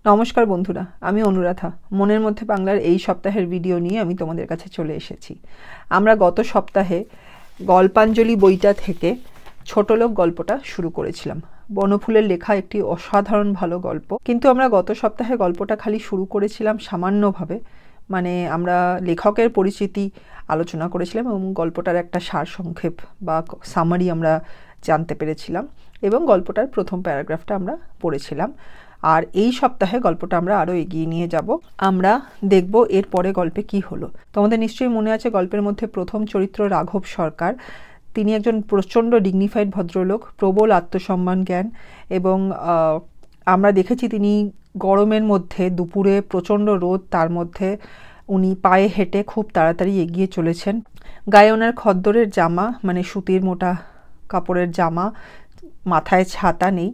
নমস্কার বন্ধুরা, আমি অনুরাধা। মনের মধ্যে বাংলার এই সপ্তাহের ভিডিও নিয়ে আমি তোমাদের কাছে চলে এসেছি। আমরা গত সপ্তাহে গল্পাঞ্জলি বইটা থেকে ছোটলোক গল্পটা শুরু করেছিলাম। বনফুলের লেখা একটি অসাধারণ ভালো গল্প, কিন্তু আমরা গত সপ্তাহে গল্পটা খালি শুরু করেছিলাম সামান্যভাবে। মানে আমরা লেখকের পরিচিতি আলোচনা করেছিলাম এবং গল্পটার একটা সারসংক্ষেপ বা সামারি আমরা জানতে পেরেছিলাম, এবং গল্পটার প্রথম প্যারাগ্রাফটা আমরা পড়েছিলাম। আর এই সপ্তাহে গল্পটা আমরা আরও এগিয়ে নিয়ে যাব। আমরা দেখব এর পরে গল্পে কি হলো। তোমাদের নিশ্চয়ই মনে আছে, গল্পের মধ্যে প্রথম চরিত্র রাঘব সরকার। তিনি একজন প্রচণ্ড ডিগনিফাইড ভদ্রলোক, প্রবল আত্মসম্মান জ্ঞান, এবং আমরা দেখেছি তিনি গরমের মধ্যে দুপুরে প্রচণ্ড রোদ, তার মধ্যে উনি পায়ে হেঁটে খুব তাড়াতাড়ি এগিয়ে চলেছেন। গায়ে ওনার খদ্দরের জামা, মানে সুতির মোটা কাপড়ের জামা, মাথায় ছাতা নেই,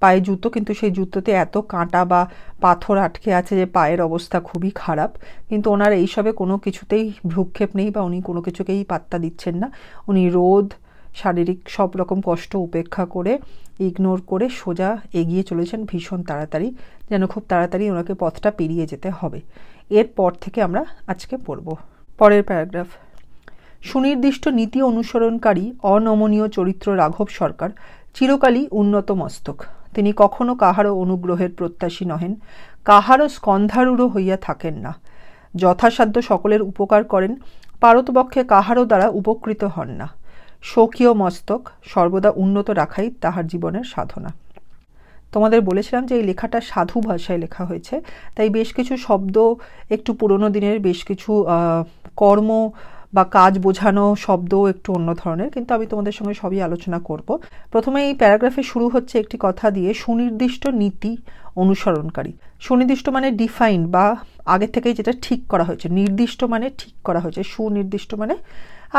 পায়ে জুতো, কিন্তু সেই জুতোতে এত কাঁটা বা পাথর আটকে আছে যে পায়ের অবস্থা খুবই খারাপ। কিন্তু ওনার এইসবে কোনো কিছুতেই ভ্রুক্ষেপ নেই বা উনি কোনো কিছুকেই পাত্তা দিচ্ছেন না। উনি রোদ, শারীরিক সব রকম কষ্ট উপেক্ষা করে, ইগনোর করে সোজা এগিয়ে চলেছেন ভীষণ তাড়াতাড়ি, যেন খুব তাড়াতাড়ি ওনাকে পথটা পেরিয়ে যেতে হবে। এরপর থেকে আমরা আজকে পড়ব পরের প্যারাগ্রাফ। সুনির্দিষ্ট নীতি অনুসরণকারী অনমনীয় চরিত্র রাঘব সরকার চিরকালই উন্নত মস্তক। তিনি কখনো কাহারও অনুগ্রহের প্রত্যাশী নহেন, কাহারও স্কন্ধারূঢ় হইয়া থাকেন না। যথাসাধ্য সকলের উপকার করেন, পারতপক্ষে কাহারও দ্বারা উপকৃত হন না। স্বকীয় মস্তক সর্বদা উন্নত রাখাই তাহার জীবনের সাধনা। তোমাদের বলেছিলাম যে এই লেখাটা সাধু ভাষায় লেখা হয়েছে, তাই বেশ কিছু শব্দ একটু পুরনো দিনের, বেশ কিছু কর্ম বা কাজ বোঝানো শব্দও একটু অন্য ধরনের, কিন্তু আমি তোমাদের সঙ্গে সবই আলোচনা করব। প্রথমে এই প্যারাগ্রাফে শুরু হচ্ছে একটি কথা দিয়ে, সুনির্দিষ্ট নীতি অনুসরণকারী। সুনির্দিষ্ট মানে ডিফাইন্ড বা আগে থেকেই যেটা ঠিক করা হয়েছে। নির্দিষ্ট মানে ঠিক করা হয়েছে, সুনির্দিষ্ট মানে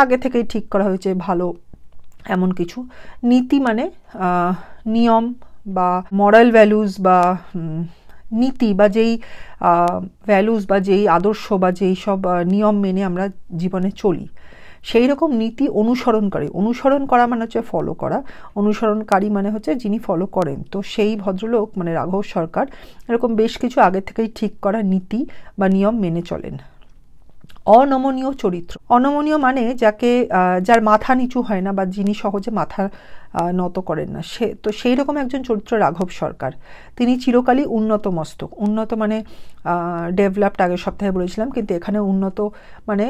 আগে থেকেই ঠিক করা হয়েছে, ভালো এমন কিছু। নীতি মানে নিয়ম বা মরাল ভ্যালুজ বা নীতি, বা যেই ভ্যালুজ বা যেই আদর্শ বা যেই সব নিয়ম মেনে আমরা জীবনে চলি, সেই রকম নীতি অনুসরণকারী। অনুসরণ করা মানে হচ্ছে ফলো করা, অনুসরণকারী মানে হচ্ছে যিনি ফলো করেন। তো সেই ভদ্রলোক মানে রাঘব সরকার এরকম বেশ কিছু আগে থেকেই ঠিক করা নীতি বা নিয়ম মেনে চলেন। অনমনীয় চরিত্র। অনমনীয় মানে যাকে যার মাথা নিচু হয় না বা যিনি সহজে মাথা নত করেন না, সে তো সেই রকম একজন চরিত্র রাঘব সরকার। তিনি চিরকালই উন্নত মস্তক। উন্নত মানে ডেভেলপড, আগের সপ্তাহে বলেছিলাম, কিন্তু এখানে উন্নত মানে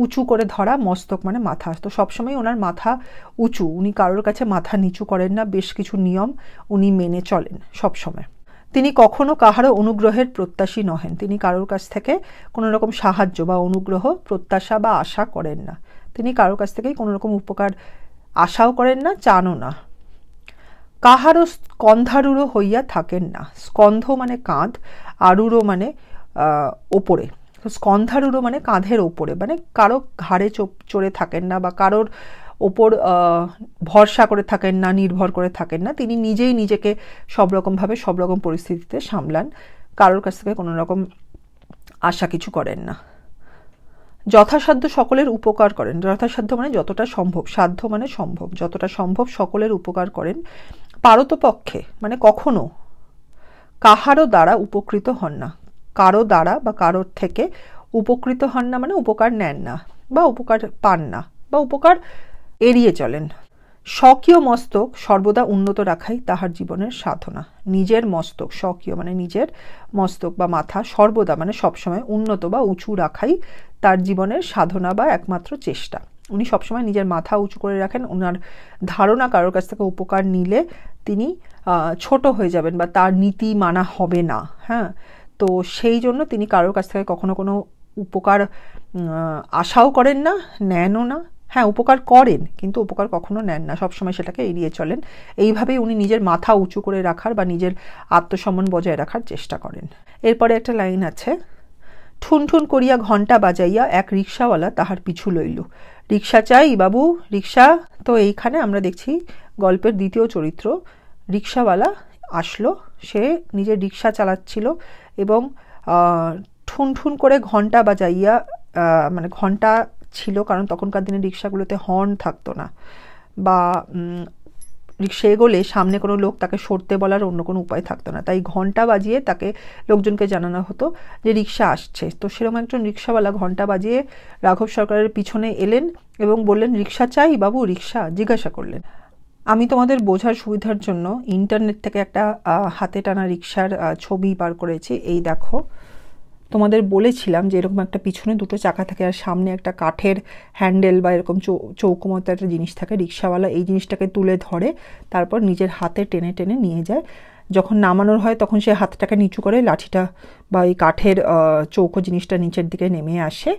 উঁচু করে ধরা, মস্তক মানে মাথা। তো সবসময় ওনার মাথা উঁচু, উনি কারোর কাছে মাথা নিচু করেন না, বেশ কিছু নিয়ম উনি মেনে চলেন সবসময়। তিনি কখনো কাহারও অনুগ্রহের প্রত্যাশী নহেন। তিনি কারোর কাছ থেকে কোনো রকম সাহায্য বা অনুগ্রহ প্রত্যাশা বা আশা করেন না। তিনি কারোর কাছ থেকেই কোনো রকম উপকার আশাও করেন না, চানও না। কাহারও স্কন্ধারূঢ় হইয়া থাকেন না। স্কন্ধ মানে কাঁধ, আরূঢ় মানে ওপরে। স্কন্ধারূঢ় মানে কাঁধের ওপরে, মানে কারো ঘাড়ে চড়ে থাকেন না বা কারোর ওপর ভরসা করে থাকেন না, নির্ভর করে থাকেন না। তিনি নিজেই নিজেকে সব রকমভাবে সব রকম পরিস্থিতিতে সামলান, কারোর কাছ থেকে কোনো রকম আশা কিছু করেন না। যথাসাধ্য সকলের উপকার করেন। যথাসাধ্য মানে যতটা সম্ভব, সাধ্য মানে সম্ভব, যতটা সম্ভব সকলের উপকার করেন। পারতপক্ষে মানে কখনো কাহারও দ্বারা উপকৃত হন না। কারো দ্বারা বা কারোর থেকে উপকৃত হন না মানে উপকার নেন না বা উপকার পান না বা উপকার এড়িয়ে চলেন। স্বকীয় মস্তক সর্বদা উন্নত রাখাই তাহার জীবনের সাধনা। নিজের মস্তক, স্বকীয় মানে নিজের মস্তক বা মাথা, সর্বদা মানে সবসময় উন্নত বা উঁচু রাখাই তার জীবনের সাধনা বা একমাত্র চেষ্টা। উনি সবসময় নিজের মাথা উঁচু করে রাখেন। ওনার ধারণা কারোর কাছ থেকে উপকার নিলে তিনি ছোট হয়ে যাবেন বা তার নীতি মানা হবে না। হ্যাঁ, তো সেই জন্য তিনি কারোর কাছ থেকে কখনো কোনো উপকার আশাও করেন না, নেনও না। হ্যাঁ, উপকার করেন কিন্তু উপকার কখনো নেন না, সবসময় সেটাকে এড়িয়ে চলেন। এইভাবেই উনি নিজের মাথা উঁচু করে রাখার বা নিজের আত্মসম্মান বজায় রাখার চেষ্টা করেন। এরপরে একটা লাইন আছে, ঠুন ঠুন করিয়া ঘণ্টা বাজাইয়া এক রিকশাওয়ালা তাহার পিছু লইল। রিকশা চাই বাবু, রিকশা। তো এইখানে আমরা দেখছি গল্পের দ্বিতীয় চরিত্র রিকশাওয়ালা আসলো। সে নিজের রিকশা চালাচ্ছিল এবং ঠুন ঠুন করে ঘণ্টা বাজাইয়া, মানে ঘণ্টা ছিল কারণ তখনকার দিনে রিক্সাগুলোতে হর্ন থাকতো না, বা রিক্সা এগোলে সামনে কোনো লোক তাকে সরতে বলার অন্য কোনো উপায় থাকতো না, তাই ঘন্টা বাজিয়ে তাকে লোকজনকে জানানো হতো যে রিক্সা আসছে। তো সেরকম একজন রিক্সাওয়ালা ঘন্টা বাজিয়ে রাঘব সরকারের পিছনে এলেন এবং বললেন, রিক্সা চাই বাবু, রিক্সা? জিজ্ঞাসা করলেন। আমি তোমাদের বোঝার সুবিধার জন্য ইন্টারনেট থেকে একটা হাতে টানা রিক্সার ছবি বার করেছি। এই দেখো, তোমাদের বলেছিলাম যে এরকম একটা পিছনে দুটো চাকা থাকে আর সামনে একটা কাঠের হ্যান্ডেল বা এরকম চৌকো মতো একটা জিনিস থাকে। রিক্সাওয়ালা এই জিনিসটাকে তুলে ধরে, তারপর নিজের হাতে টেনে টেনে নিয়ে যায়। যখন নামানোর হয় তখন সে হাতটাকে নিচু করে, লাঠিটা বা এই কাঠের চৌকো জিনিসটা নিচের দিকে নেমে আসে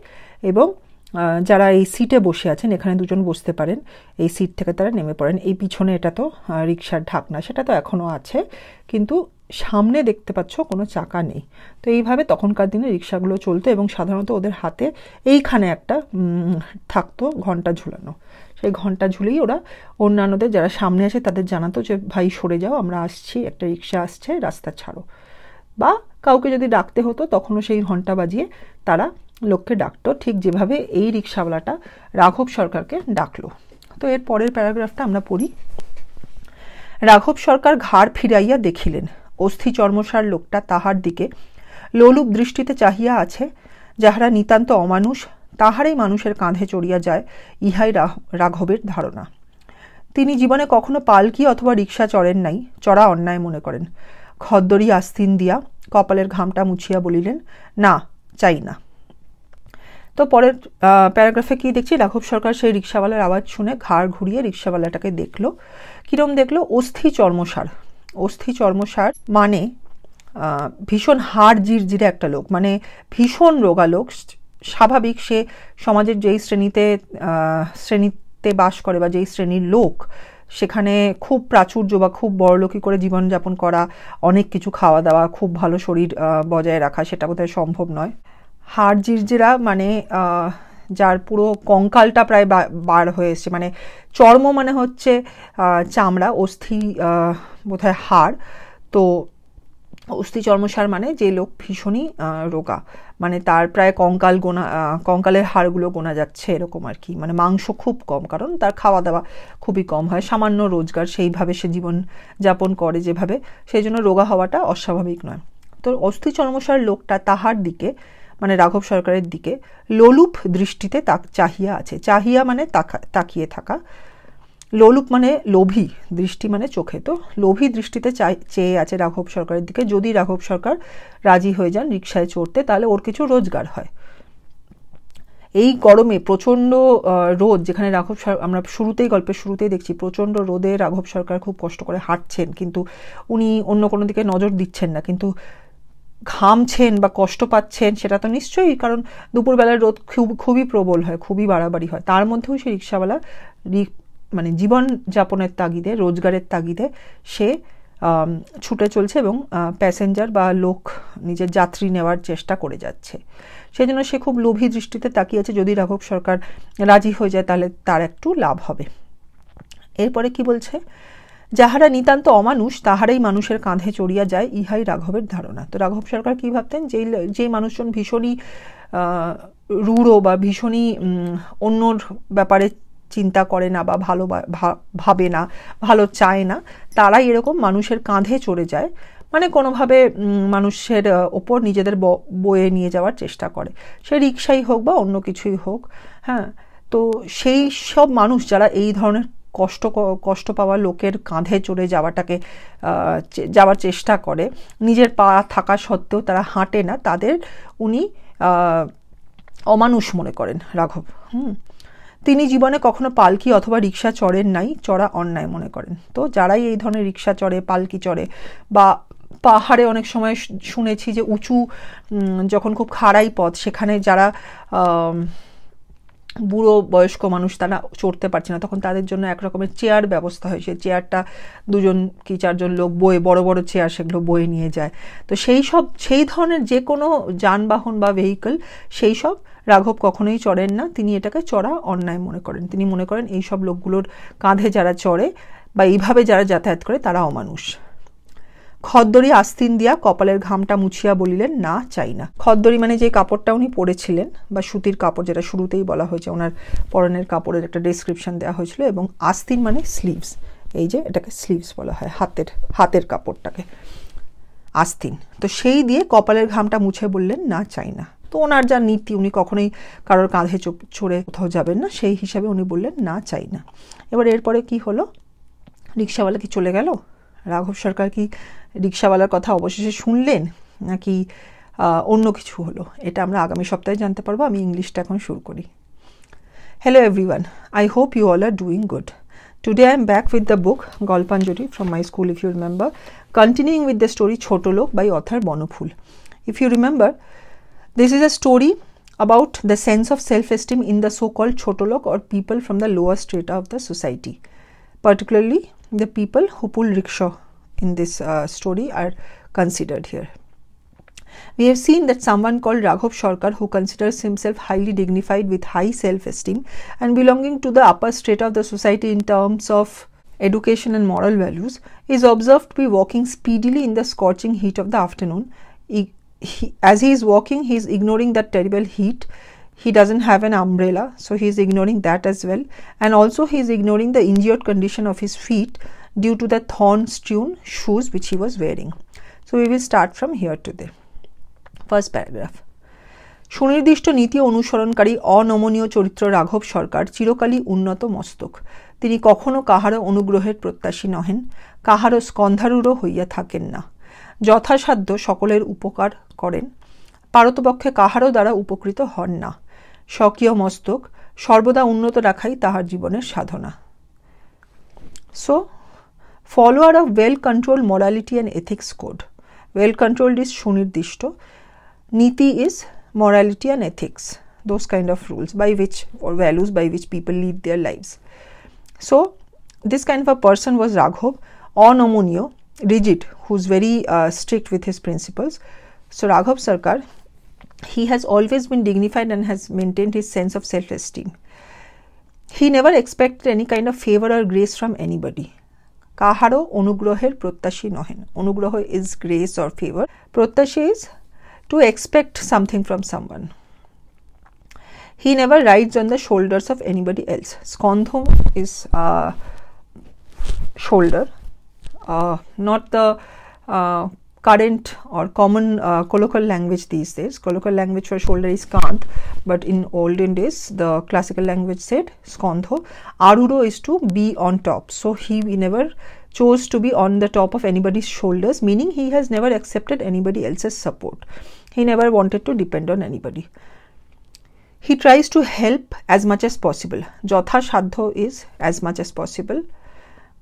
এবং যারা এই সিটে বসে আছেন, এখানে দুজন বসতে পারেন, এই সিট থেকে তারা নেমে পড়েন। এই পিছনে এটা তো রিক্সার ঢাকনা, সেটা তো এখনও আছে, কিন্তু সামনে দেখতে পাচ্ছ কোনো চাকা নেই। তো এইভাবে তখনকার দিনে রিক্সাগুলো চলতো এবং সাধারণত ওদের হাতে এইখানে একটা থাকতো ঘন্টা ঝুলানো। সেই ঘন্টা ঝুলেই ওরা অন্যান্যদের যারা সামনে আসে তাদের জানাতো যে ভাই সরে যাও, আমরা আসছি, একটা রিক্সা আসছে, রাস্তা ছাড়ো। বা কাউকে যদি ডাকতে হতো তখনও সেই ঘন্টা বাজিয়ে তারা লোককে ডাকতো, ঠিক যেভাবে এই রিক্সাওয়ালাটা রাঘব সরকারকে ডাকলো। তো এর পরের প্যারাগ্রাফটা আমরা পড়ি। রাঘব সরকার ঘাড় ফিরাইয়া দেখিলেন, অস্থি চর্মসার লোকটা তাহার দিকে লোলুপ দৃষ্টিতে চাহিয়া আছে। যাহারা নিতান্ত অমানুষ, তাহারাই মানুষের কাঁধে চড়িয়া যায়, ইহাই রাঘবের ধারণা। তিনি জীবনে কখনো পালকি অথবা রিক্সা চড়েন নাই, চড়া অন্যায় মনে করেন। খদ্দরি আস্তিন দিয়া কপালের ঘামটা মুছিয়া বলিলেন, না, চাই না। তো পরের প্যারাগ্রাফে কি দেখছি, রাঘব সরকার সেই রিক্সাওয়ালার আওয়াজ শুনে ঘাড় ঘুরিয়ে রিক্সাওয়ালাটাকে দেখলো। কিরম দেখলো? অস্থি চর্মসার। অস্থি চর্মসার মানে ভীষণ হাড় জিরজিরে একটা লোক, মানে ভীষণ রোগা লোক। স্বাভাবিক সে সমাজের যেই শ্রেণীতে বাস করে বা যেই শ্রেণীর লোক, সেখানে খুব প্রাচুর্য বা খুব বড়লোকি করে জীবনযাপন করা, অনেক কিছু খাওয়া দাওয়া, খুব ভালো শরীর বজায় রাখা, সেটা বোধহয় সম্ভব নয়। হাড় জিরজিরা মানে যার পুরো কঙ্কালটা প্রায় বার হয়ে এসছে, মানে চর্ম মানে হচ্ছে চামড়া, অস্থি বোধহয় হাড়। তো অস্থি চর্মসার মানে যে লোক ভীষণই রোগা, মানে তার প্রায় কঙ্কালের হাড়গুলো গোনা যাচ্ছে এরকম আর কি। মানে মাংস খুব কম, কারণ তার খাওয়া দাওয়া খুবই কম হয়, সামান্য রোজগার, সেইভাবে সে জীবন যাপন করে যেভাবে, সেই জন্য রোগা হওয়াটা অস্বাভাবিক নয়। তো অস্থি চর্মসার লোকটা তাহার দিকে, মানে রাঘব সরকারের দিকে লোলুপ দৃষ্টিতে চাহিয়া আছে। চাহিয়া মানে তাকিয়ে থাকা, লোলুপ মানে লোভী, দৃষ্টি মানে চোখে। তো লোভী দৃষ্টিতে চেয়ে আছে রাঘব সরকারের দিকে। যদি রাঘব সরকার রাজি হয়ে যান রিক্সায় চড়তে, তাহলে ওর কিছু রোজগার হয়। এই গরমে প্রচণ্ড রোদ, যেখানে রাঘব সরকার, আমরা গল্পের শুরুতেই দেখছি প্রচণ্ড রোদে রাঘব সরকার খুব কষ্ট করে হাঁটছেন, কিন্তু উনি অন্য কোনো দিকে নজর দিচ্ছেন না, কিন্তু ঘামছেন বা কষ্ট পাচ্ছেন সেটা তো নিশ্চয়ই, কারণ দুপুরবেলার রোদ খুবই প্রবল হয়, খুবই বাড়াবাড়ি হয়। তার মধ্যেও সে রিক্সাওয়ালা মানে জীবনযাপনের তাগিদে, রোজগারের তাগিদে সে ছুটে চলছে এবং প্যাসেঞ্জার বা লোক, নিজের যাত্রী নেওয়ার চেষ্টা করে যাচ্ছে। সেই জন্য সে খুব লোভী দৃষ্টিতে তাকিয়েছে, যদি রাঘব সরকার রাজি হয়ে যায় তাহলে তার একটু লাভ হবে। এরপরে কি বলছে? যাহারা নিতান্ত অমানুষ, তাহারাই মানুষের কাঁধে চড়িয়া যায়, ইহাই রাঘবের ধারণা। তো রাঘব সরকার কি ভাবতেন? যেই মানুষজন ভীষণই রূঢ় বা ভীষণই অন্যর ব্যাপারে চিন্তা করে না বা ভালো ভাবে না, ভালো চায় না, তারাই এরকম মানুষের কাঁধে চড়ে যায়, মানে কোনোভাবে মানুষের ওপর নিজেদের বয়ে নিয়ে যাওয়ার চেষ্টা করে, সে রিক্সাই হোক বা অন্য কিছুই হোক। হ্যাঁ, তো সেই সব মানুষ যারা এই ধরনের কষ্ট পাওয়া লোকের কাঁধে চড়ে যাওয়ার চেষ্টা করে, নিজের পা থাকা সত্ত্বেও তারা হাঁটে না, তাদের উনি অমানুষ মনে করেন রাঘব। তিনি জীবনে কখনো পালকি অথবা রিক্সা চড়েন নাই, চড়া অন্যায় মনে করেন। তো যারাই এই ধরনের রিক্সা চড়ে, পালকি চড়ে, বা পাহাড়ে অনেক সময় শুনেছি যে উঁচু, যখন খুব খাড়াই পথ, সেখানে যারা বুড়ো বয়স্ক মানুষ তারা চড়তে পারছে না, তখন তাদের জন্য এক রকমের চেয়ার ব্যবস্থা হয়। সেই চেয়ারটা 2 কি 4 লোক বয়ে, বড় বড় চেয়ার, সেগুলো বয়ে নিয়ে যায়। তো সেই ধরনের যে কোনো যানবাহন বা ভেহিকল, সেই সব রাঘব কখনোই চড়েন না। তিনি এটাকে চড়া অন্যায় মনে করেন। তিনি মনে করেন এই সব লোকগুলোর কাঁধে যারা চড়ে বা এইভাবে যারা যাতায়াত করে তারা অমানুষ। খদ্দরি আস্তিন দিয়া কপালের ঘামটা মুছিয়া বলিলেন, না, চাই না। খদ্দরি মানে যে কাপড়টা উনি পরেছিলেন, বা সুতির কাপড়, যেটা শুরুতেই বলা হয়েছে, ওনার পরনের কাপড়ের একটা ডেসক্রিপশন দেওয়া হয়েছিল, এবং আস্তিন মানে স্লিভস, এই যে এটাকে স্লিভস বলা হয়, হাতের কাপড়টাকে, আস্তিন। তো সেই দিয়ে কপালের ঘামটা মুছে বললেন না চাই না। তো ওনার যা নীতি, উনি কখনোই কারোর কাঁধে চড়ে কোথাও যাবেন না, সেই হিসাবে উনি বললেন না চাই না। এবার এরপরে কি হলো, রিক্সাওয়ালা কি চলে গেল? রাঘব সরকার কি রিক্সাওয়ালার কথা অবশেষে শুনলেন, নাকি অন্য কিছু হলো? এটা আমরা আগামী সপ্তাহে জানতে পারবো। আমি ইংলিশটা এখন শুরু করি। Hello everyone, I hope you all are doing good. Today I am back with the book Golpanjali from my school, if you remember, continuing with the story Chhotolok by author Bonophool. If you remember, this is a story about the sense of self-esteem in the so-called Chhotolok, or people from the lower strata of the society. Particularly the people who pull rickshaw in this story are considered here. We have seen that someone called Raghav Sarkar, who considers himself highly dignified with high self-esteem and belonging to the upper strata of the society in terms of education and moral values, is observed to be walking speedily in the scorching heat of the afternoon. As he is walking, he is ignoring that terrible heat. He doesn't have an umbrella, so he is ignoring that as well. And also he is ignoring the injured condition of his feet due to the thorn-strewn shoes which he was wearing. So we will start from here to there. First paragraph. সুনির্দিষ্ট নীতি অনুসরণকারী অনমনীয় চরিত্র রাঘব সরকার চিরকালই উন্নত মস্তক। তিনি কখনো কাহারও অনুগ্রহের প্রত্যাশী নহেন, কাহারও স্কন্ধারূঢ় হইয়া থাকেন না। যথাসাধ্য সকলের উপকার করেন, পারতপক্ষে কাহারও দ্বারা উপকৃত হন না। স্বকীয় মস্তক সর্বদা উন্নত রাখাই তাহার জীবনের সাধনা। So, follower of well-controlled morality and ethics code. Well-controlled is সুনির্দিষ্ট, Niti is morality and ethics, those kind of rules by which, or values by which people lead their lives. So this kind of a person was Raghav, onomonio, rigid, who's very strict with his principles. So Raghav Sarkar, he has always been dignified and has maintained his sense of self-esteem. He never expected any kind of favor or grace from anybody. Kaharo onugroher prottashi nohen. Onugroho is grace or favor. Prottashi is to expect something from someone. He never rides on the shoulders of anybody else. Skandho is shoulder, not the current or common colloquial language these days. Colloquial language for shoulder is kant, but in olden days the classical language said skandho. Aruro is to be on top. So he never chose to be on the top of anybody's shoulders, meaning he has never accepted anybody else's support. He never wanted to depend on anybody. He tries to help as much as possible. Jotha sadho is as much as possible.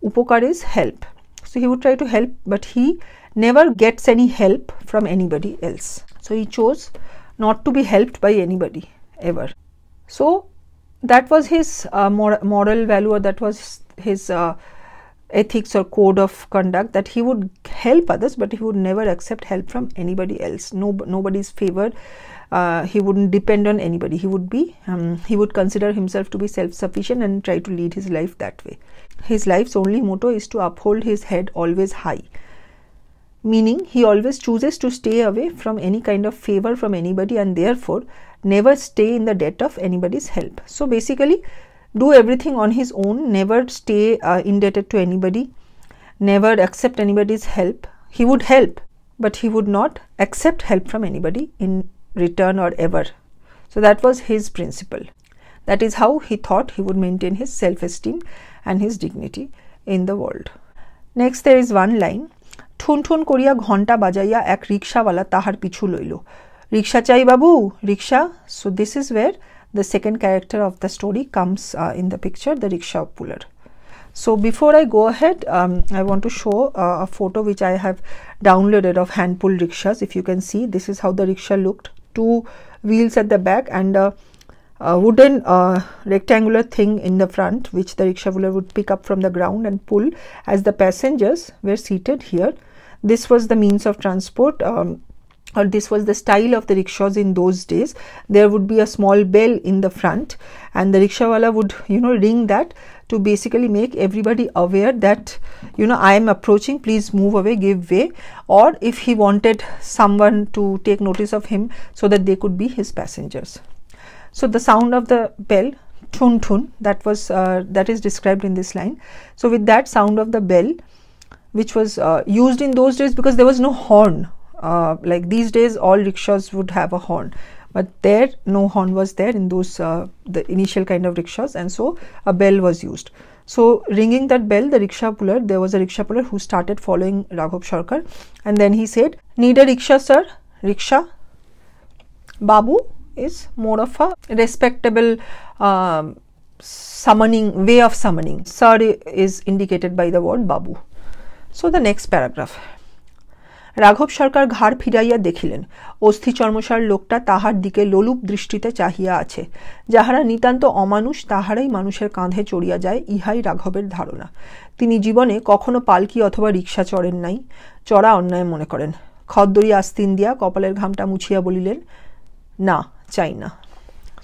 Upokar is help. So he would try to help, but he never gets any help from anybody else. So he chose not to be helped by anybody ever. So that was his moral value, or that was his ethics or code of conduct, that he would help others, but he would never accept help from anybody else. Nobody's favor. He wouldn't depend on anybody. He would consider himself to be self-sufficient and try to lead his life that way. His life's only motto is to uphold his head always high, meaning he always chooses to stay away from any kind of favor from anybody, and therefore never stay in the debt of anybody's help. So basically, do everything on his own, never stay indebted to anybody, never accept anybody's help. He would help, but he would not accept help from anybody in return or ever. So that was his principle. That is how he thought he would maintain his self-esteem and his dignity in the world. Next, there is one line. ঠুন ঠুন করিয়া ঘণ্টা বাজাইয়া এক রিক্সাওয়ালা তাহার পিছু লইল। রিক্সা চাই বাবু, রিক্সা. So this is where the second character of the story comes in the picture, the rickshaw puller. So before I go ahead, I want to show a photo which I have downloaded of hand pulled rickshaws. If you can see, this is how the rickshaw looked. Two wheels at the back and a wooden rectangular thing in the front, which the rickshaw puller would pick up from the ground and pull as the passengers were seated here. This was the means of transport, or this was the style of the rickshaws in those days. There would be a small bell in the front, and the rickshawala would, ring that to basically make everybody aware that, I am approaching, please move away, give way. Or if he wanted someone to take notice of him so that they could be his passengers. So the sound of the bell Thun thun, that is described in this line. So with that sound of the bell, which was used in those days, because there was no horn. Like these days all rickshaws would have a horn, but there no horn was there in those the initial kind of rickshaws, and so a bell was used. So ringing that bell, there was a rickshaw puller who started following Raghav Sarkar, and then he said, "Need a rickshaw, sir?" Rickshaw. Babu is more of a respectable way of summoning. Sir is indicated by the word Babu. So the next paragraph. রাঘব সরকার ঘাড় ফিরাইয়া দেখিলেন অস্থি চর্মসার লোকটা তাহার দিকে লোলুপ দৃষ্টিতে চাহিয়া আছে। যাহারা নিতান্ত অমানুষ তাহারাই মানুষের কাঁধে চড়িয়া যায়, ইহাই রাঘবের ধারণা। তিনি জীবনে কখনো পালকি অথবা রিক্সা চড়েন নাই, চড়া অন্যায় মনে করেন। খদ্দরি আস্তিন দিয়া কপালের ঘামটা মুছিয়া বলিলেন, না, চাই না।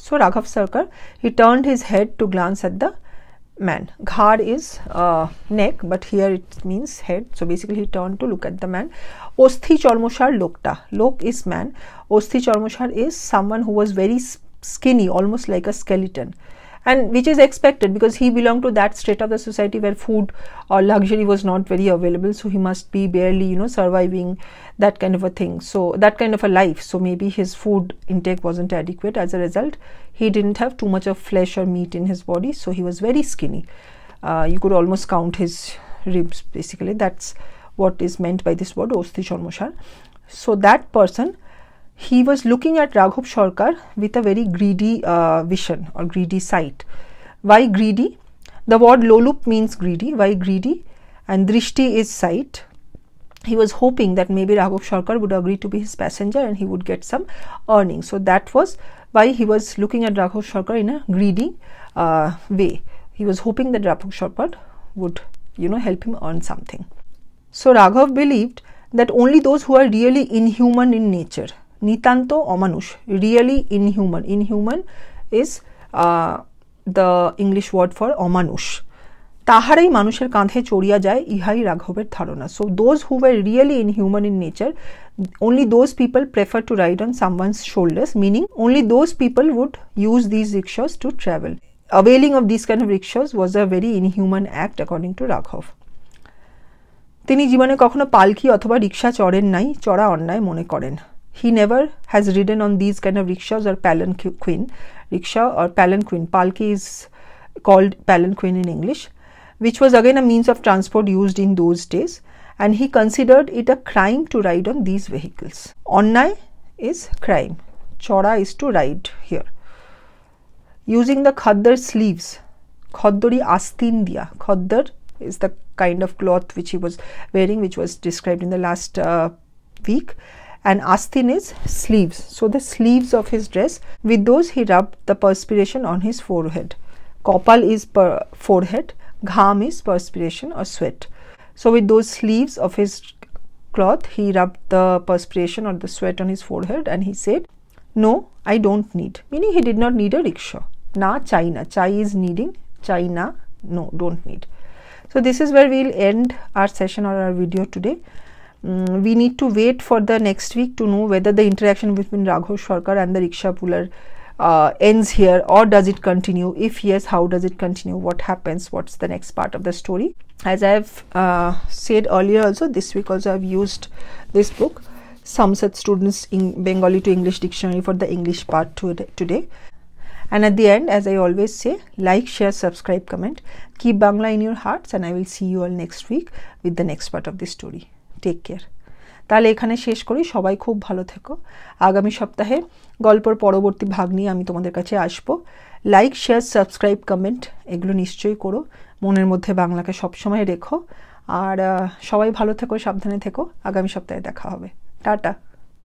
So Raghav Sarkar, he turned his head to glance at the man. Ghar is neck, but here it means head. So basically he turned to look at the man. Osthi Chormoshar Lokta. Lok is man. Osthi Chormoshar is someone who was very skinny, almost like a skeleton, and which is expected because he belonged to that state of the society where food or luxury was not very available. So he must be barely, surviving that kind of a thing. So that kind of a life. So maybe his food intake wasn't adequate. As a result, he didn't have too much of flesh or meat in his body. So he was very skinny. You could almost count his ribs, basically. That's what is meant by this word, Osthi Chormoshar. So that person, he was looking at Raghav Sarkar with a very greedy vision or greedy sight. Why greedy? The word lolup means greedy. Why greedy? And drishti is sight. He was hoping that maybe Raghav Sarkar would agree to be his passenger and he would get some earnings. So that was why he was looking at Raghav Sarkar in a greedy way. He was hoping that Raghav Sarkar would, help him earn something. So Raghav believed that only those who are really inhuman in nature, nitanto omanush, really inhuman. Inhuman is the English word for omanush. তাহারাই মানুষের কাঁধে চড়িয়া যায়, ইহাই রাঘবের ধারণা. So those who were really inhuman in nature, only those people prefer to ride on someone's shoulders, meaning only those people would use these rickshaws to travel. Availing of these kind of rickshaws was a very inhuman act according to Raghav. তিনি জীবনে কখনো পালকি অথবা রিক্সা চড়েন নাই, চড়া অন্যায় মনে করেন। He never has ridden on these kind of rickshaws or palanquin. Rickshaw or palanquin. Palki is called palanquin in English, which was again a means of transport used in those days, and he considered it a crime to ride on these vehicles. Onnay is crime. Chora is to ride here. Using the khaddar sleeves. Khaddori astin diya. Khaddar is the kind of cloth which he was wearing, which was described in the last week. And astin is sleeves. So the sleeves of his dress, with those he rubbed the perspiration on his forehead. Kopal is forehead. Gham is perspiration or sweat. So with those sleeves of his cloth, he rubbed the perspiration or the sweat on his forehead, and he said, "No, I don't need." Meaning he did not need a rickshaw. Na chai na. Chai is needing. Chai na. No, don't need. So this is where we'll end our session or our video today. We need to wait for the next week to know whether the interaction between Raghav Sarkar and the rickshaw puller ends here, or does it continue? If yes, how does it continue? What happens? What's the next part of the story? As I've said earlier also, this week also I've used this book, Samsat Students in Bengali to English Dictionary, for the English part today. And at the end, as I always say, like, share, subscribe, comment. Keep Bangla in your hearts, and I will see you all next week with the next part of the story. Take care. তাহলে এখানে শেষ করি। সবাই খুব ভালো থেকো। আগামী সপ্তাহে গল্পের পরবর্তী ভাগ নিয়ে আমি তোমাদের কাছে আসবো। লাইক, শেয়ার, সাবস্ক্রাইব, কমেন্ট এগুলো নিশ্চয়ই করো। মনের মধ্যে বাংলাকে সবসময় রেখো। আর সবাই ভালো থেকো, সাবধানে থেকো। আগামী সপ্তাহে দেখা হবে। টাটা।